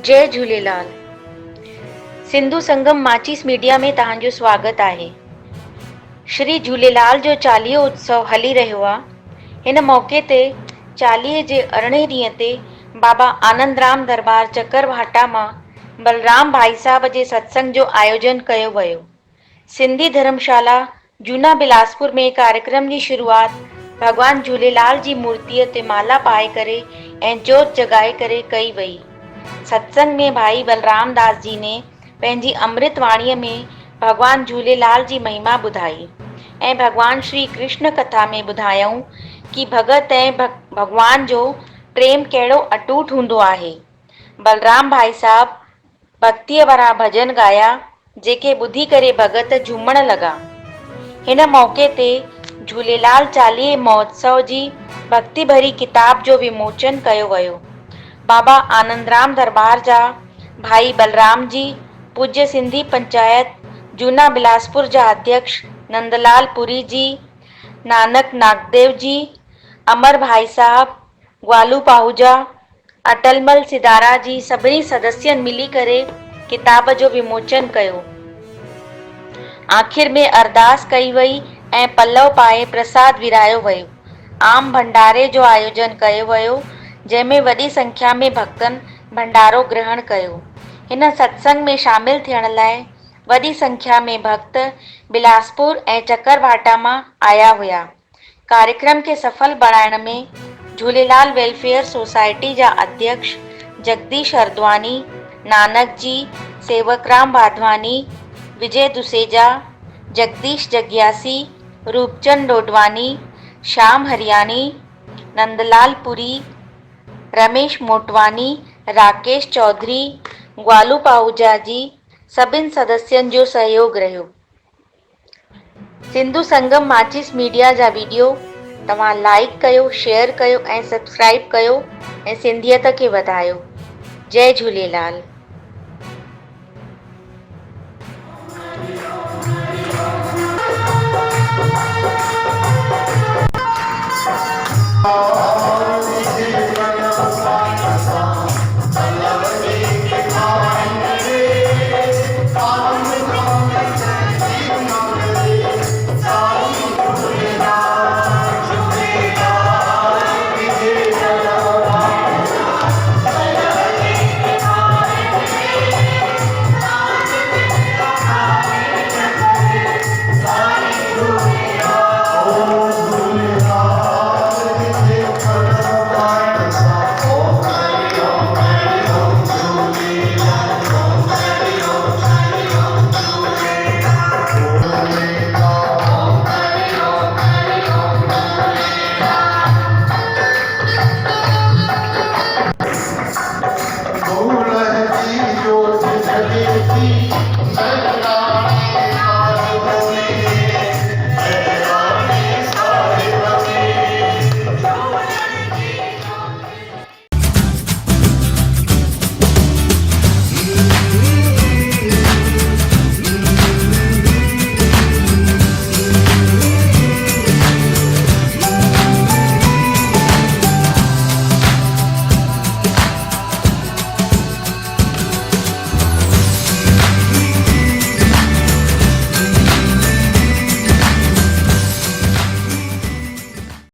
जय झूलेलाल। सिंधु संगम माचिस मीडिया में तव्हांजो स्वागत आहे। श्री झूलेलाल जो चालीहो उत्सव हली रहियो आहे। हिन मौक़े ते चालीहे जे अरिड़हें ॾींहं ते बाबा आनंदराम दरबार चकरभाटा मां बलराम भाई साहब जे सत्संग जो आयोजन कयो वियो। सिंधी धर्मशाला जूना बिलासपुर में कार्यक्रम जी शुरूआत भगवान झूलेलाल जी मूर्तिअ ते माला पाए करे ऐं जोत जॻाए करे कई वई। सत्संग में भाई बलराम दास जी ने पंहिंजी अमृत वाणीअ में भगवान झूलेलाल जी महिमा ॿुधाई ऐं भगवान श्री कृष्ण कथा में ॿुधायऊं कि भगत ऐं भगवान जो प्रेम कहिड़ो अटूट हूंदो आहे। बलराम भाई साहब भक्तीअ वारा भॼन गाया जेके ॿुधी करे भगत झूमण लॻा। हिन मौक़े ते झूलेलाल चालीहे महोत्सव जी भक्ति भरी किताब जो विमोचन कयो वियो। बाबा आनंदराम दरबार जा भाई बलराम जी, पूज्य सिंधी पंचायत जूना बिलासपुर जा अध्यक्ष नंदलाल पुरी जी, नानक नागदेव जी, अमर भाई साहब, ग्वालू पाहूजा, अटलमल सिदारा जी सभिनी सदस्यनि मिली करे किताब जो विमोचन कयो। आख़िर में अरदास कई वई ऐं पलव पाए प्रसाद विरायो वियो। आम भंडारे जो आयोजन कयो वियो जंहिंमें वॾी संख्या में भक्तनि भंडारो ग्रहण कयो। हिन सत्संग में शामिल थियण लाइ वॾी संख्या में भक्त बिलासपुर ऐं चकरभाटा मां आया हुआ। कार्यक्रम खे सफल बणाइण में झूलेलाल वेलफेयर सोसाइटी जा अध्यक्ष जगदीश हरद्वानी, नानक जी, सेवकराम वाधवानी, विजय दुसेजा, जगदीश जगियासी, रूपचंद डोडवानी, श्याम हरियानी, नंदलाल पुरी, रमेश मोटवानी, राकेश चौधरी, ग्वालू पाहूजा जी सभिनी सदस्यनि जो सहयोग रहियो। सिंधु संगम माचिस मीडिया जा वीडियो तव्हां लाइक कयो, शेयर कयो ऐं सब्सक्राइब कयो ऐं सिंधियत खे वधायो। जय झूलेलाल।